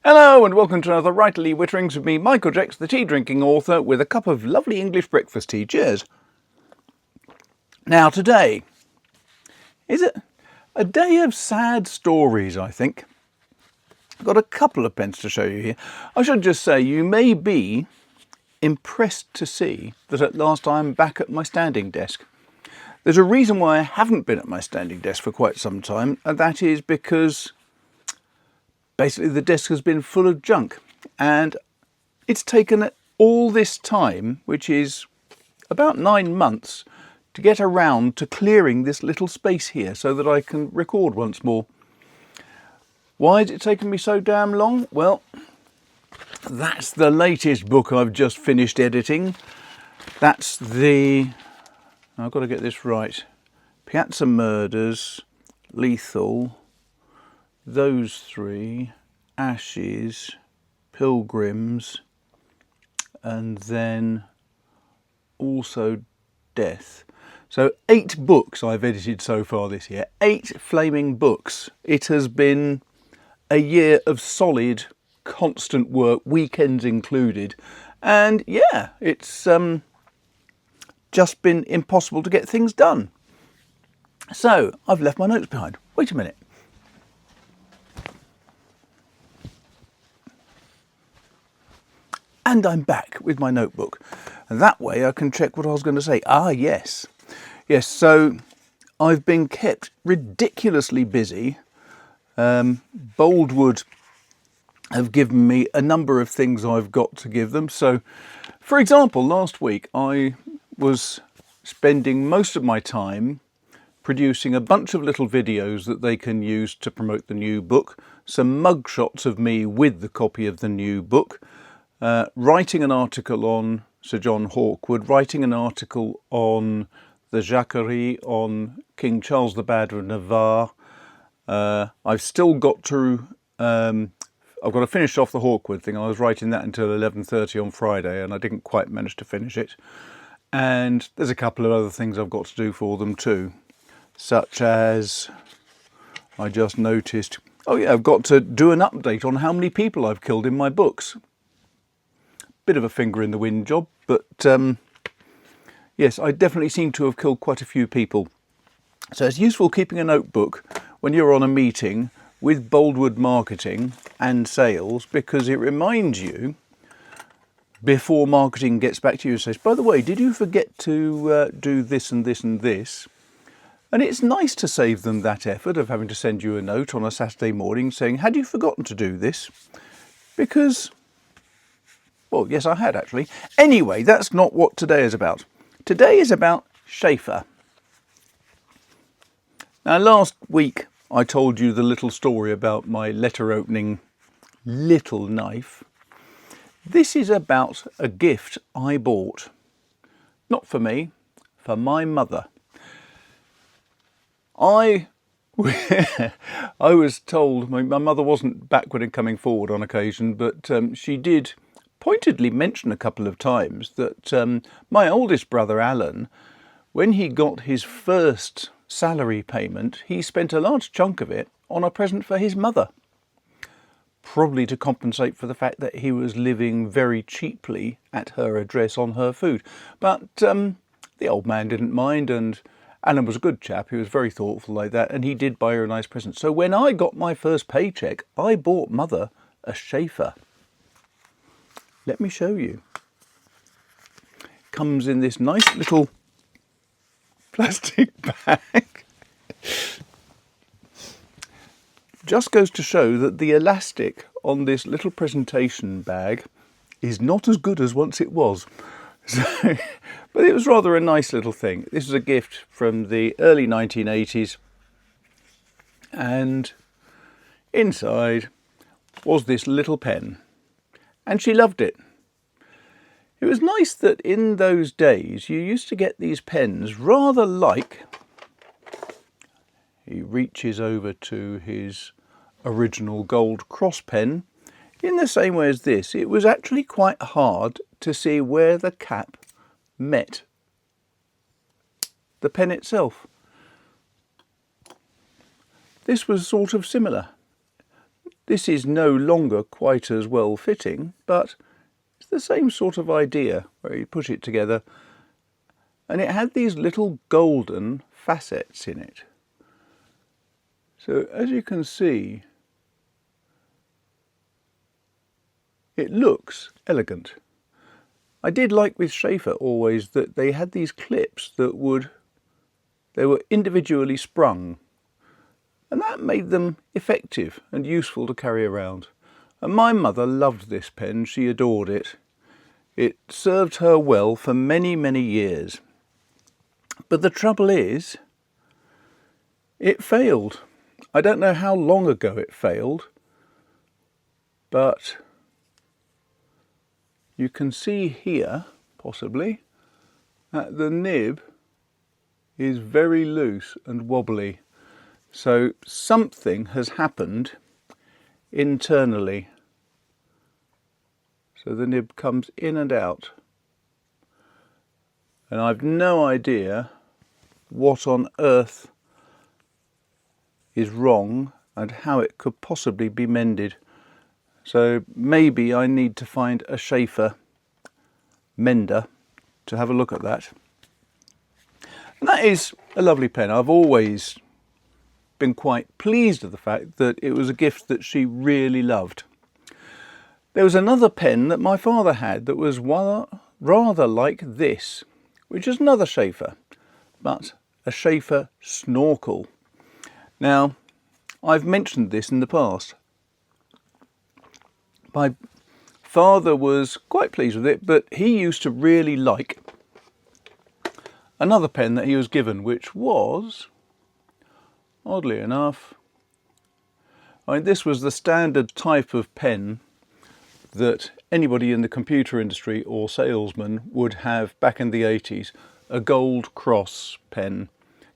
Hello and welcome to another Writerly Witterings with me, Michael Jex, the tea drinking author, with a cup of lovely English breakfast tea. Cheers. Now today, is it a day of sad stories, I think. I've got a couple of pens to show you here. I should just say you may be impressed to see that at last I'm back at my standing desk. There's a reason why I haven't been at my standing desk for quite some time, and that is because basically the desk has been full of junk, and it's taken all this time, which is about 9 months, to get around to clearing this little space here so that I can record once more. Why has it taken me so damn long? Well, that's the latest book I've just finished editing. That's I've got to get this right, Piazza Murders, Lethal, those three, Ashes, Pilgrims, and then also Death. So 8 books I've edited so far this year. 8 flaming books. It has been a year of solid, constant work, weekends included. And yeah, it's just been impossible to get things done. So I've left my notes behind. Wait a minute. And I'm back with my notebook. And that way I can check what I was going to say. Yes. Yes, so I've been kept ridiculously busy. Boldwood have given me a number of things I've got to give them. So, for example, last week I was spending most of my time producing a bunch of little videos that they can use to promote the new book, some mug shots of me with the copy of the new book, writing an article on Sir John Hawkwood, writing an article on the Jacquerie, on King Charles the Bad of Navarre. I've still got to I've got to finish off the Hawkwood thing. I was writing that until 11:30 on Friday and I didn't quite manage to finish it. And there's a couple of other things I've got to do for them too, such as I just noticed, I've got to do an update on how many people I've killed in my books. Bit of a finger in the wind job, but yes, I definitely seem to have killed quite a few people. So it's useful keeping a notebook when you're on a meeting with Boldwood Marketing and Sales, because it reminds you before marketing gets back to you and says, by the way, did you forget to do this and this and this? And it's nice to save them that effort of having to send you a note on a Saturday morning saying, had you forgotten to do this? Because, well, yes, I had actually. Anyway, that's not what today is about. Today is about Sheaffer. Now, last week I told you the little story about my letter opening little knife. This is about a gift I bought. Not for me, for my mother. I was told, my mother wasn't backward in coming forward on occasion, but she did pointedly mention a couple of times that my oldest brother Alan, when he got his first salary payment, he spent a large chunk of it on a present for his mother. Probably to compensate for the fact that he was living very cheaply at her address on her food. But the old man didn't mind, and Alan was a good chap. He was very thoughtful like that, and he did buy her a nice present. So when I got my first paycheck, I bought Mother a Sheaffer. Let me show you. Comes in this nice little plastic bag. Just goes to show that the elastic on this little presentation bag is not as good as once it was. So, but it was rather a nice little thing. This was a gift from the early 1980s, and inside was this little pen, and she loved it. It was nice that in those days you used to get these pens rather like, he reaches over to his original gold cross pen, in the same way as this. It was actually quite hard to see where the cap met the pen itself. This was sort of similar. This is no longer quite as well fitting, but it's the same sort of idea where you push it together, and it had these little golden facets in it. So as you can see, it looks elegant. I did like with Sheaffer always that they had these clips that they were individually sprung, and that made them effective and useful to carry around. And my mother loved this pen, she adored it. It served her well for many, many years. But the trouble is, it failed. I don't know how long ago it failed, but you can see here, possibly, that the nib is very loose and wobbly. So something has happened internally. So the nib comes in and out. And I've no idea what on earth is wrong and how it could possibly be mended. So maybe I need to find a Sheaffer mender to have a look at that. And that is a lovely pen. I've always been quite pleased at the fact that it was a gift that she really loved. There was another pen that my father had that was rather like this, which is another Sheaffer, but a Sheaffer snorkel. Now, I've mentioned this in the past. My father was quite pleased with it, but he used to really like another pen that he was given, which was, oddly enough, this was the standard type of pen that anybody in the computer industry or salesman would have back in the 80s, a gold cross pen.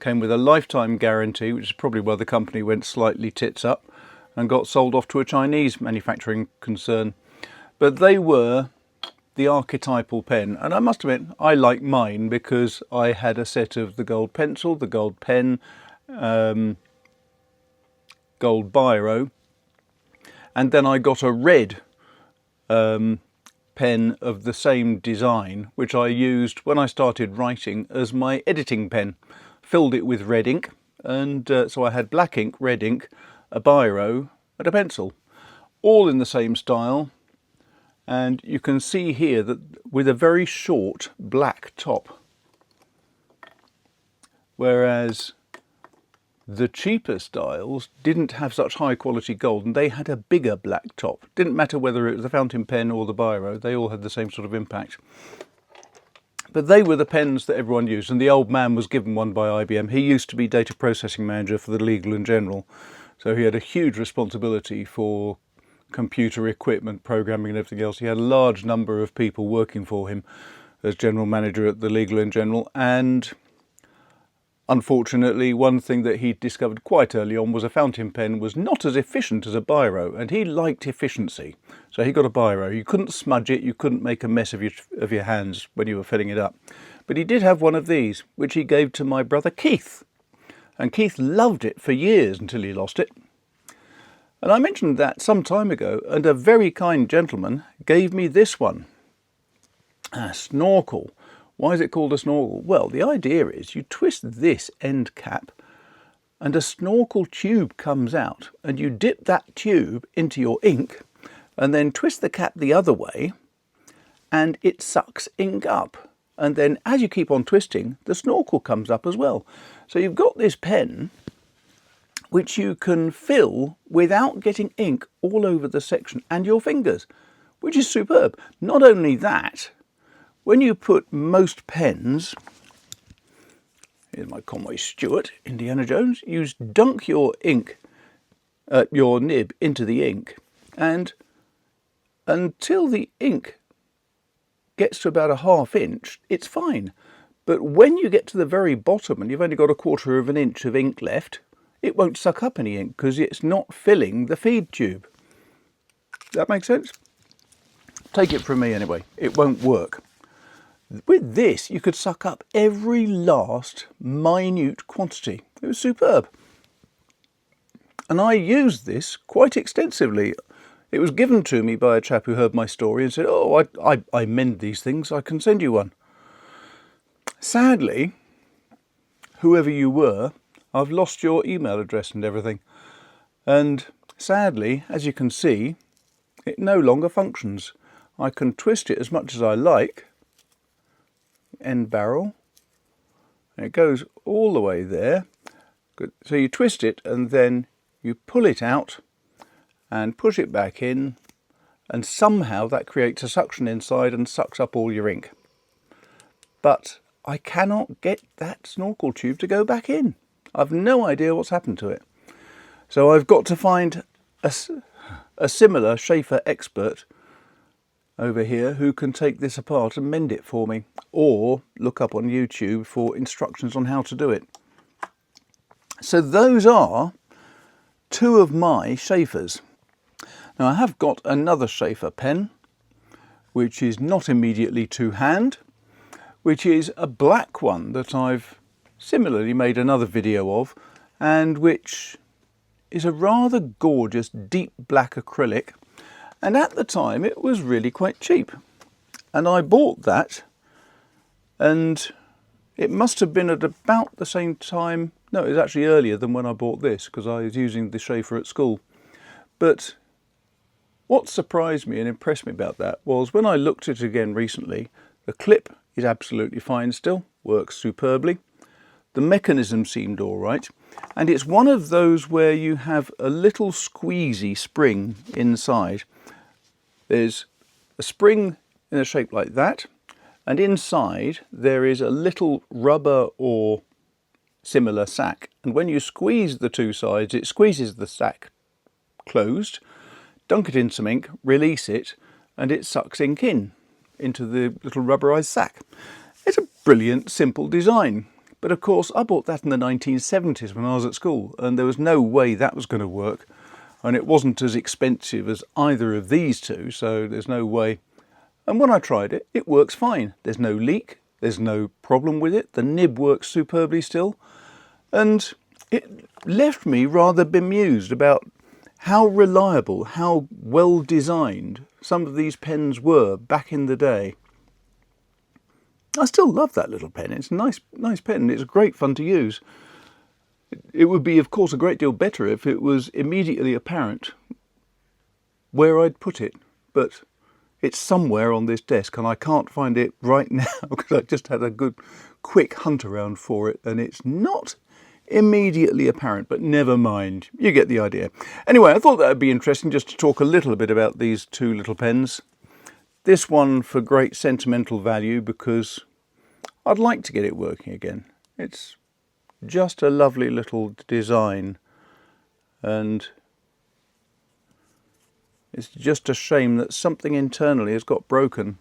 Came with a lifetime guarantee, which is probably why the company went slightly tits up and got sold off to a Chinese manufacturing concern. But they were the archetypal pen, and I must admit I like mine because I had a set of the gold pencil, the gold pen, gold biro, and then I got a red pen of the same design, which I used when I started writing as my editing pen. Filled it with red ink, and so I had black ink, red ink, a biro and a pencil, all in the same style. And you can see here that with a very short black top, whereas the cheaper styles didn't have such high quality gold, and they had a bigger black top. Didn't matter whether it was the fountain pen or the biro, they all had the same sort of impact. But they were the pens that everyone used, and the old man was given one by IBM. He used to be data processing manager for the Legal and General, so he had a huge responsibility for computer equipment, programming and everything else. He had a large number of people working for him as general manager at the Legal and General, and unfortunately one thing that he discovered quite early on was a fountain pen was not as efficient as a biro, and he liked efficiency. So he got a biro. You couldn't smudge it, you couldn't make a mess of your hands when you were filling it up. But he did have one of these, which he gave to my brother Keith. And Keith loved it for years until he lost it. And I mentioned that some time ago, and a very kind gentleman gave me this one. A snorkel. Why is it called a snorkel? Well, the idea is you twist this end cap and a snorkel tube comes out, and you dip that tube into your ink and then twist the cap the other way and it sucks ink up. And then as you keep on twisting, the snorkel comes up as well. So you've got this pen which you can fill without getting ink all over the section and your fingers, which is superb. Not only that, when you put most pens, here's my Conway Stewart, Indiana Jones, you dunk your ink, your nib into the ink, and until the ink gets to about a ½ inch, it's fine. But when you get to the very bottom and you've only got a ¼ of an inch of ink left, it won't suck up any ink because it's not filling the feed tube. That makes sense? Take it from me anyway, it won't work. With this, you could suck up every last minute quantity. It was superb. And I used this quite extensively. It was given to me by a chap who heard my story and said, oh, I mend these things, I can send you one. Sadly, whoever you were, I've lost your email address and everything. And sadly, as you can see, it no longer functions. I can twist it as much as I like, end barrel, and it goes all the way there. So you twist it and then you pull it out and push it back in, and somehow that creates a suction inside and sucks up all your ink. But I cannot get that snorkel tube to go back in. I've no idea what's happened to it. So I've got to find a similar Sheaffer expert over here who can take this apart and mend it for me, or look up on YouTube for instructions on how to do it. So those are two of my Sheaffers. Now I have got another Sheaffer pen, which is not immediately to hand, which is a black one that I've similarly made another video of, and which is a rather gorgeous deep black acrylic, and at the time it was really quite cheap. And I bought that, and it must have been at about the same time, no, it was actually earlier than when I bought this, because I was using the Sheaffer at school. But what surprised me and impressed me about that was when I looked at it again recently, the clip is absolutely fine still, works superbly. The mechanism seemed all right, and it's one of those where you have a little squeezy spring inside. There's a spring in a shape like that, and inside there is a little rubber or similar sack, and when you squeeze the two sides, it squeezes the sack closed, dunk it in some ink, release it, and it sucks ink into the little rubberized sack. It's a brilliant, simple design. But of course, I bought that in the 1970s when I was at school, and there was no way that was going to work. And it wasn't as expensive as either of these two, so there's no way. And when I tried it, it works fine. There's no leak, there's no problem with it. The nib works superbly still. And it left me rather bemused about how reliable, how well designed some of these pens were back in the day. I still love that little pen. It's a nice pen. It's great fun to use. It would be, of course, a great deal better if it was immediately apparent where I'd put it. But it's somewhere on this desk, and I can't find it right now because I just had a good, quick hunt around for it, and it's not immediately apparent, but never mind. You get the idea. Anyway, I thought that would be interesting just to talk a little bit about these two little pens. This one for great sentimental value because I'd like to get it working again. It's just a lovely little design, and it's just a shame that something internally has got broken,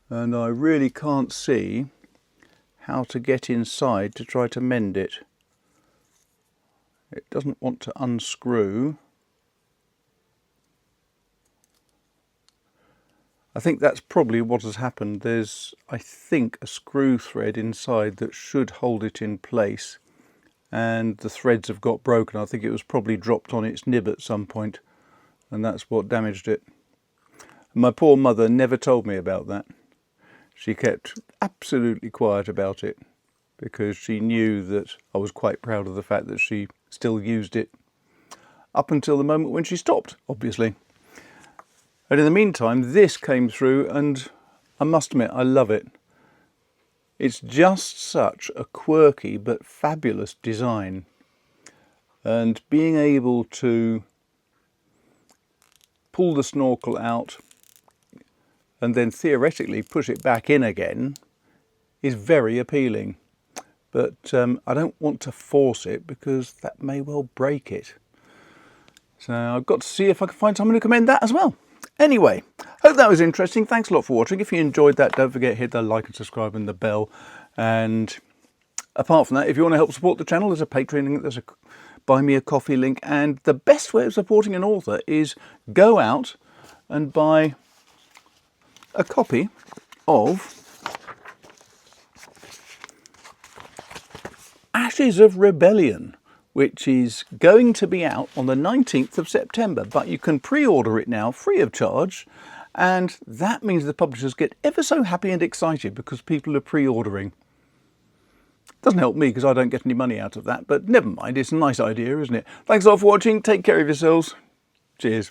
and I really can't see how to get inside to try to mend it. It doesn't want to unscrew. I think that's probably what has happened. There's, I think, a screw thread inside that should hold it in place, and the threads have got broken. I think it was probably dropped on its nib at some point, and that's what damaged it. My poor mother never told me about that. She kept absolutely quiet about it because she knew that I was quite proud of the fact that she still used it up until the moment when she stopped, obviously. And in the meantime, this came through, and I must admit, I love it. It's just such a quirky but fabulous design. And being able to pull the snorkel out and then theoretically push it back in again is very appealing. But I don't want to force it because that may well break it. So I've got to see if I can find someone who can mend that as well. Anyway, hope that was interesting. Thanks a lot for watching. If you enjoyed that, don't forget to hit the like and subscribe and the bell. And apart from that, if you want to help support the channel, there's a Patreon link, there's a Buy Me a Coffee link. And the best way of supporting an author is go out and buy a copy of Ashes of Rebellion, which is going to be out on the 19th of September, but you can pre-order it now free of charge, and that means the publishers get ever so happy and excited because people are pre-ordering. Doesn't help me because I don't get any money out of that, but never mind, it's a nice idea, isn't it? Thanks a lot for watching, take care of yourselves, cheers.